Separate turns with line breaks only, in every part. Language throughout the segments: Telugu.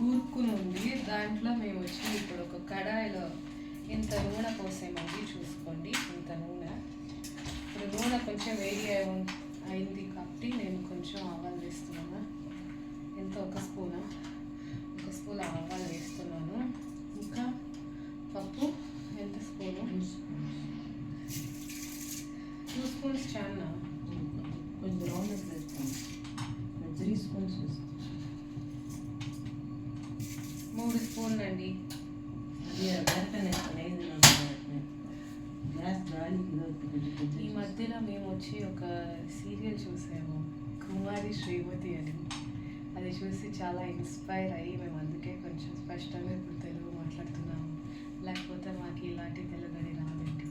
ఊరుకుని ఉంది. దాంట్లో మేము వచ్చి ఇప్పుడు ఒక కడాయిలో ఇంత నూనె పోసామండి. చూసుకోండి ఇంత నూనె. ఇప్పుడు నూనె కొంచెం వేడి అయింది కాబట్టి నేను కొంచెం ఆవాలు వేస్తున్నాను. ఎంత ఒక స్పూన్ ఆవాలు వేస్తున్నాను. ఇంకా పప్పు ఎంత స్పూను? 2 స్పూన్స్ చాలా.
కొంచెం రౌండ్ వేస్తాను. 3 స్పూన్స్ వేస్తాను.
3 స్పూన్లు అండి. ఈ మధ్యలో మేము వచ్చి ఒక సీరియల్ చూసాము, కుమారి శ్రీమతి అని. అది చూసి చాలా ఇన్స్పైర్ అయ్యి మేము అందుకే కొంచెం స్పష్టంగా ఇప్పుడు తెలుగు మాట్లాడుతున్నాము. లేకపోతే మాకు ఇలాంటి తెలుగు అని రాదండి.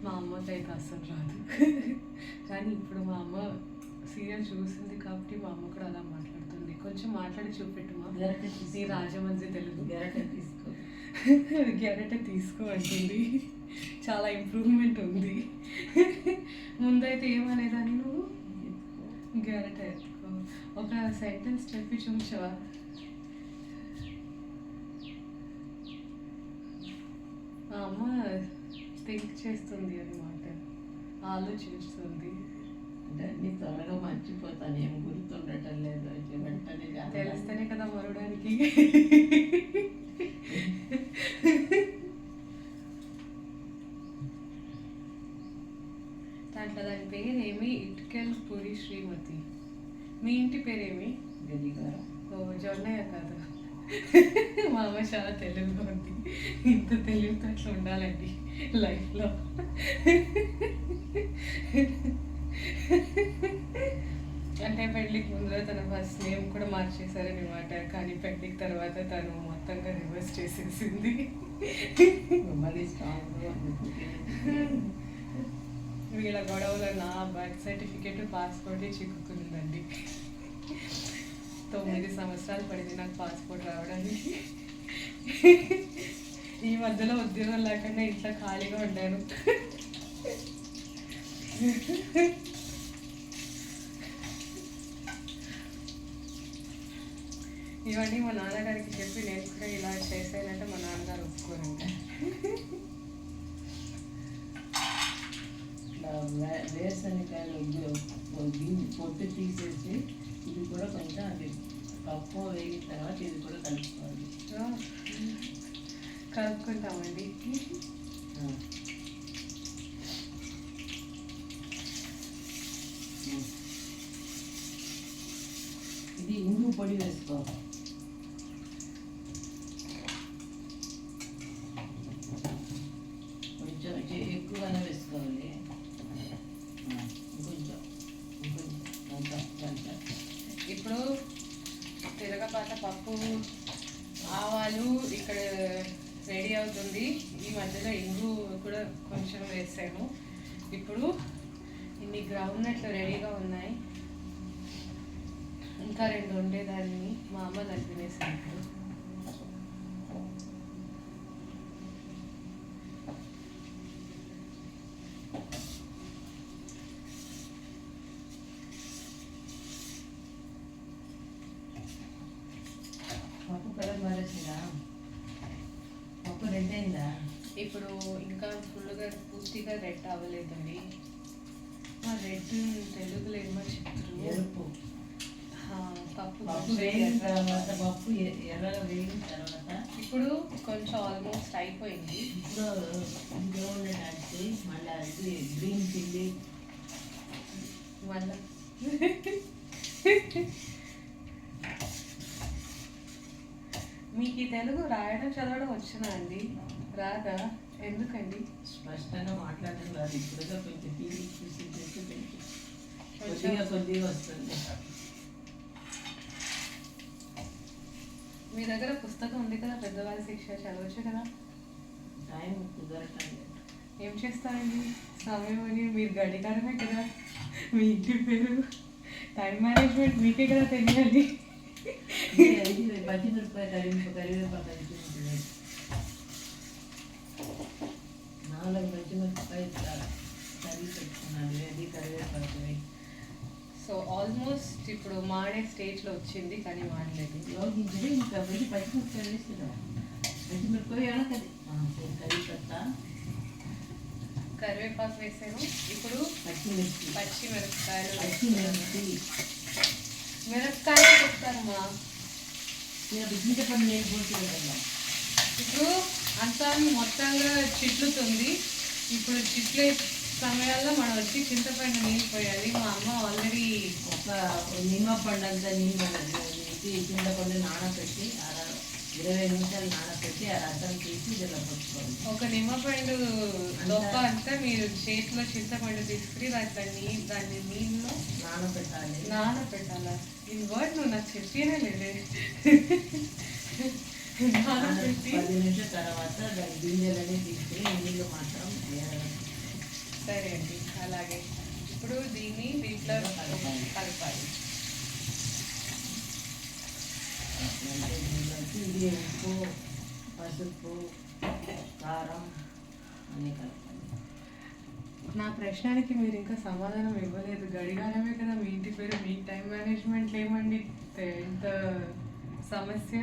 మా అమ్మతో అయితే అస్సలు రాదు. కానీ ఇప్పుడు మా అమ్మ సీరియల్ చూసింది కాబట్టి మా అమ్మ కూడా అలా మాట్లాడుతుంది. కొంచెం మాట్లాడి చూపెట్టు మా నీ రాజమండ్రి తెలుగు. గెరట తీసుకో అంటుంది. చాలా ఇంప్రూవ్మెంట్ ఉంది. ముందైతే ఏమనేదాన్ని నువ్వు? గెరట ఎత్తుకో. ఒక సెంటెన్స్ చెప్పి చూపించవా? మా అమ్మ థింక్ చేస్తుంది అన్నమాట, ఆలోచిస్తుంది.
అన్నీ త్వరగా మర్చిపోతాను, ఏం గుర్తుండటం లేదు. వెంటనే
తెలిస్తేనే కదా మరవడానికి. దాంట్లో దాని పేరేమి? ఇటుకెల్ పురి శ్రీమతి. మీ ఇంటి పేరేమి?
గదిగారు.
ఓ జొన్నయ్య కాదు. మా అమ్మ చాలా తెలుగుగా ఉంది. ఇంత తెలుగుతో అట్లా ఉండాలండి లైఫ్లో. అంటే పెళ్ళికి ముందర తన ఫస్ట్ నేమ్ కూడా మార్చేశారనమాట. కానీ పెళ్ళికి తర్వాత తను మొత్తంగా రివర్స్ చేసేసింది. వీళ్ళ గొడవలో నా బర్త్ సర్టిఫికేట్ పాస్పోర్ట్ చిక్కుకుందండి. 9 సంవత్సరాలు పడింది నాకు పాస్పోర్ట్ రావడానికి. ఈ మధ్యలో ఉద్యోగం లేకుండా ఇంట్లో ఖాళీగా ఉండాను. ఇవన్నీ మా నాన్నగారికి చెప్పి నేను కూడా ఇలా చేశానంటే మా నాన్నగారు ఒప్పుకోరంట.
వేరుశనగకాయలు పొట్టు తీసేసి ఇది కూడా కొంచెం అది పప్పు వేగిన తర్వాత ఇది కూడా కలుపుకోవాలి.
కలుపుకుంటామండి.
ఇది ఇంగు పొడి వేసుకోవాలి. కొంచెం ఎక్కువగానే వేసుకోవాలి.
ఇప్పుడు తిరగపాత పప్పు ఆవాలు ఇక్కడ రెడీ అవుతుంది. ఈ మధ్యలో ఇంగు కూడా కొంచెం వేసాను. ఇప్పుడు ఇన్ని గ్రౌండ్నట్లు రెడీగా ఉన్నాయి. ఇంకా 2 ఉండేదాన్ని మా అమ్మ నలిపినేసాను.
పప్పు కలర్ మారేసిందా? పప్పు రెడ్ అయిందా?
ఇప్పుడు ఇంకా ఫుల్గా పూర్తిగా రెడ్ అవ్వలేదండి. రెడ్ తెలుగులో ఏమని చెప్తారు?
ఎరుపు.
పప్పు
వేగిన తర్వాత పప్పు ఎర్రగా వేగిన తర్వాత
ఇప్పుడు కొంచెం ఆల్మోస్ట్ అయిపోయింది.
ఇప్పుడు గ్రౌండ్ నడిచి మళ్ళీ అది గ్రీన్ చిల్లీ
మళ్ళీ మీకు ఈ తెలుగు రాయడం చదవడం వచ్చినా అండి? రాదా? ఎందుకండి?
స్పష్టంగా మాట్లాడడం రాదు. ఇప్పుడుగా కొంచెం టీవీ చూసి కొద్దిగా వస్తుంది.
మీ దగ్గర పుస్తకం ఉంది కదా, పెద్దవాళ్ళ శిక్ష, చదవచ్చు కదా.
టైం కుదరటం.
ఏం చేస్తారండి సమయం అని? మీరు గడికారమే కదా మీ ఇంటి పేరు. టైం మేనేజ్మెంట్ మీకే కదా తెలియాలి.
పచ్చిమిరపకాయ కరివేపాకు ఉంటుంది. 4 పచ్చిమిరపకాయ కరిగి పెట్టుకున్నాను. అది కరివేపాకు
సో ఆల్మోస్ట్ ఇప్పుడు మాడే స్టేజ్లో వచ్చింది కానీ మాడలేదు.
యోగించడం ఇంకా వెళ్ళి పచ్చిమిరపకాయలు వేస్తున్నా. పచ్చిమిరపకాయ ఎనకది కర్రీ పత్త,
కరివేపాకు వేసాను. ఇప్పుడు
పచ్చిమిర్చి,
పచ్చిమిరపకాయలు
పచ్చిమిర్చి,
మిరపకాయలు చెప్తారమ్మా.
చింతపండు నీళ్ళు పోతుంది కదా.
ఇప్పుడు అంతా మొత్తంగా చిట్లుతుంది. ఇప్పుడు చిట్లే సమయాల్లో మనం వచ్చి చింతపండు నీళ్ళు పోయాలి. మా అమ్మ ఆల్రెడీ
ఒక నిమ్మపండు అంతా నీళ్ళు చింతపండు నానబెట్టి 20 నిమిషాలు నానబెట్టి ఆ రసం తీసి ఇలా పట్టుకోవాలి.
ఒక నిమ్మపండు దొప్ప అంతా మీరు చేతిలో చింతపండు తీసుకుని దాన్ని నీళ్ళలో నానబెట్టాలా? ఈ వర్డ్ నువ్వు నాకు చెప్పేనే లేదే. నానబెట్టి
10 నిమిషాల తర్వాత దాని గింజలన్నీ తీసుకుని నీళ్ళు మాత్రం వేయాలి.
సరే అండి, అలాగే. ఇప్పుడు దీంట్లో కలపాలి.
ఇది ఉప్పు, పసుపు, కారం అన్నీ కలపాలి.
నా ప్రశ్నకి మీరు ఇంకా సమాధానం ఇవ్వలేదు. గడిగారమే కదా మీ ఇంటి పేరు. మీ టైం మేనేజ్మెంట్ ఏమండి ఎంత సమస్య?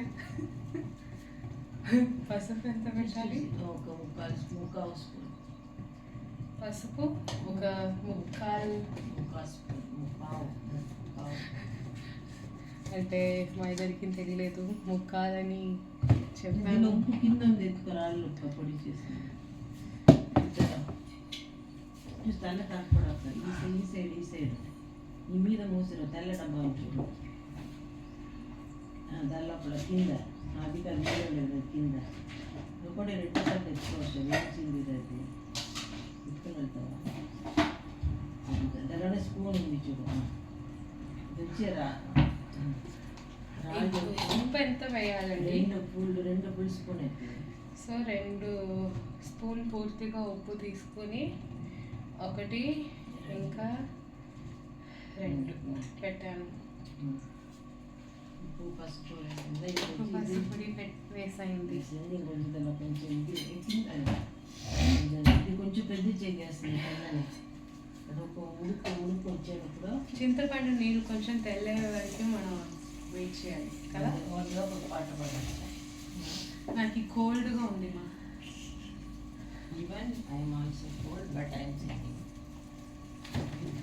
పసుపు ఎంత పెట్టాలి?
ఒక ముక్కాలు స్పూన్
పసుపు, ఒక ముక్కాలు
స్పూన్, పావు.
అంటే మా ఇద్దరికి తెలియలేదు, ముక్కాలని
నేను
చెప్పాను.
ఉప్పు కింద ఉంది, ఎత్తుకురాళ్ళు పొడి చేసి తెల్ల కనపడ ఈ సైడ్ ఈ మీద మూసారు తెల్ల డబ్బా ఉంటుంది దానిలోపల కింద అది కాదు లేదు కింద కూడా 2 సార్లు తెచ్చుకోవచ్చు. వేయించింది అది ఎత్తుకుని వెళ్తావా? దానిలోనే స్పూన్ ఉంది చూడు, తెచ్చారా?
ఉప్పు ఎంత వేయాలండి?
2 ఫుల్ స్పూన్ అవుతుంది.
సో 2 స్పూన్ పూర్తిగా ఉప్పు తీసుకొని 1 ఇంకా 2 పెట్టాను.
ఉప్పు పసుపు
పసుపుడి వేసైంది.
కొంచెం ఇది కొంచెం పెద్ద చేసేస్తుంది కళ్ళని. అది ఒక ఉడుకు వచ్చేటప్పుడు
చింతపండు నీళ్ళు కొంచెం తెల్లే వరకు మనం వెయిట్ చేయాలి కదా.
అందులో ఒక పాట పడాలి.
నాకు కోల్డ్గా ఉంది మా.
Even I'm also cold but I'm singing.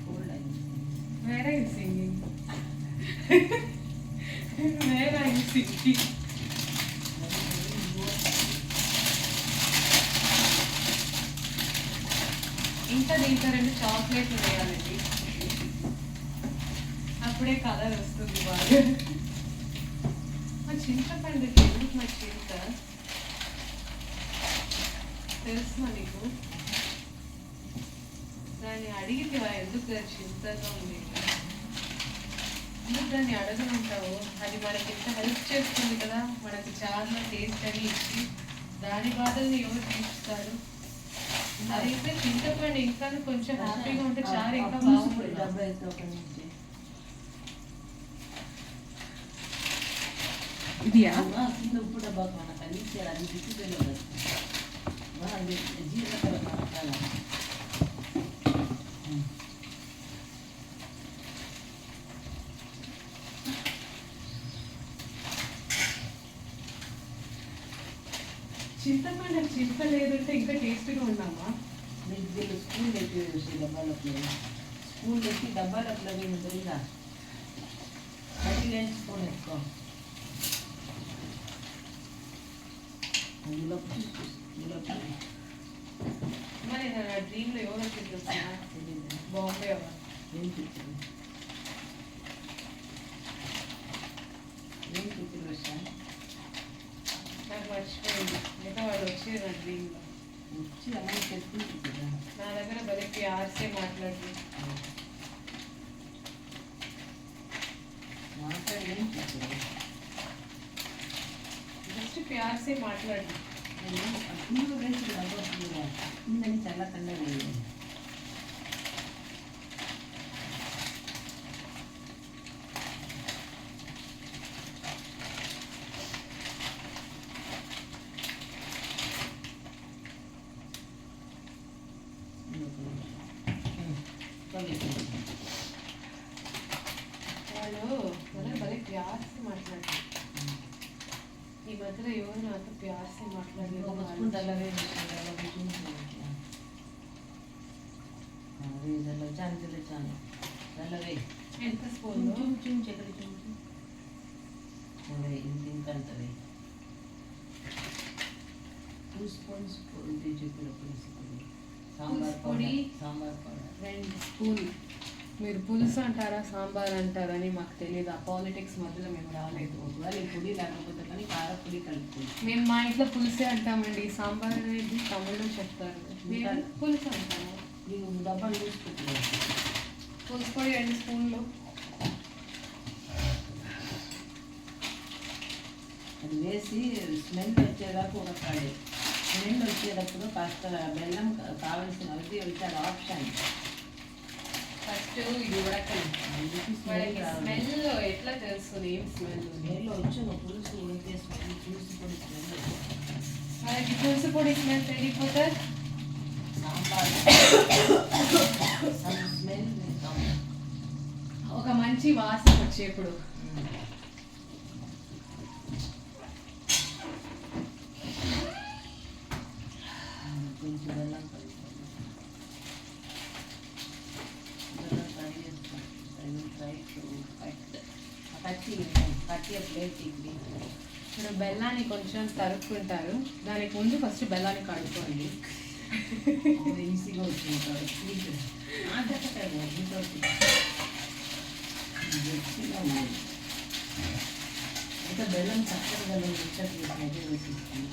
Cold I'm
where are you singing? Where are you singing? ఇంకా దీంట్లో 2 చాక్లెట్లు వేయాలండి, అప్పుడే కలర్ వస్తుంది బాగా. మా చింతపండుకి ఎందుకు మా చింత తెలుసా నీకు? దాన్ని అడిగితే ఎందుకు చింతగా ఉంది, ఎందుకు దాన్ని అడగనుంటావు? అది మనకి ఎంత హెల్ప్ చేస్తుంది కదా, మనకి చాలా టేస్ట్ అని ఇచ్చి దాని బాధల్ని ఎవరు తీస్తారు? అదైతే చింతపండు ఇంకా కొంచెం హ్యాపీగా ఉంటే చాలా ఇంకా బాగుంటుంది.
డబ్బా అయితే ఒక నుంచి
ఇది
కింద ఉప్పు డబ్బా మనకు అందించారు. అది తిప్పిపోయింది అది జీలకర్ర మనకాల
చింతపండు చింపలేదంటే ఇంకా టేస్ట్గా ఉన్నామా?
మీకు దీన్ని స్పూన్ పెట్టి డబ్బాలోకి స్పూన్ పెట్టి డబ్బాలోకి ఉంటుంది ఇంకా అది లేని స్పూన్ ఎక్కువ
మరి నా డ్రీమ్లో ఎవరు వచ్చి బాంబే అవ్వ
ఏం పిచ్చింది వచ్చా
నాకు మర్చిపోయింది. మిగతా వాళ్ళు వచ్చి నా డ్రీమ్లో
వచ్చి అలా పెట్టుకుంటుంది కదా.
నా దగ్గర భలే ప్యార్సే మాట్లాడి
మాట్లాడేం పిచ్చింది
జస్ట్ ప్యార్సే మాట్లాడి
అప్పుడు రేసి డబ్బా కిందని చల్ల కండగా
मध्य ఎవరు నాతో ప్యార్ से మాట్లాడలేదు
ఒక స్పూన్ తెల్లవే అదే తెల్ల చాలు తెల్లవే
ఎంత స్పూన్
కొంచెం చక్కెర కొంచెం అదే ఇంకంతవే 2 స్పూన్స్ పొడి చక్కెర పొడి సాంబార్ పొడి
2 స్పూన్ మీరు పులుసు అంటారా సాంబార్ అంటారని మాకు తెలియదు ఆ పాలిటిక్స్ మధ్యలో మేము రాలేదు
ఒకవేళ ఈ పొడి లేకపోతే కానీ కారపొడి కలుపుకోండి
మేము మా ఇంట్లో పులుసే అంటామండి సాంబార్ అనేది తమిళ్లో చెప్తారు మేము పులుసు అంటాము
ನೀವು ಡಬ್ಬಲ್ ಯೂಸ್ಕೊತೀವಿ
పులుసు పొడి 2 స్పూన్లు
అది వేసి స్మెల్ వచ్చేదాకా ఉడకాలి స్మెల్ వచ్చేటప్పుడు కాస్త బెల్లం కావాల్సిన అది అది ఆప్షన్
ఫస్ట్ ఇది ఉడకాలి స్మెల్ ఎట్లా తెలుస్తుంది ఏం స్మెల్
స్మెల్ వచ్చిన పులుసు ఉడికే స్మెల్ పులుసు పొడి స్మెల్
మనకి పులుసు పొడి స్మెల్ తెలియకపోతే
సాంబార్ స్మెల్
ఒక మంచి వాసన వచ్చేప్పుడు
కొంచెం బెల్లం కలుపుకోవాలి బెల్లం కడిగేస్తాం కట్టి ప్లేట్ ఇది
ఇప్పుడు బెల్లాన్ని కొంచెం తరుక్కుంటారు దానికి ముందు ఫస్ట్ బెల్లాన్ని కడుక్కోండి
ఈజీగా వచ్చింటారు స్వీట్ గట్టిగా ఉంది అయితే బెల్లం చక్కెర బెల్లం మిక్చర్ చేసినట్టు వేసిస్తాను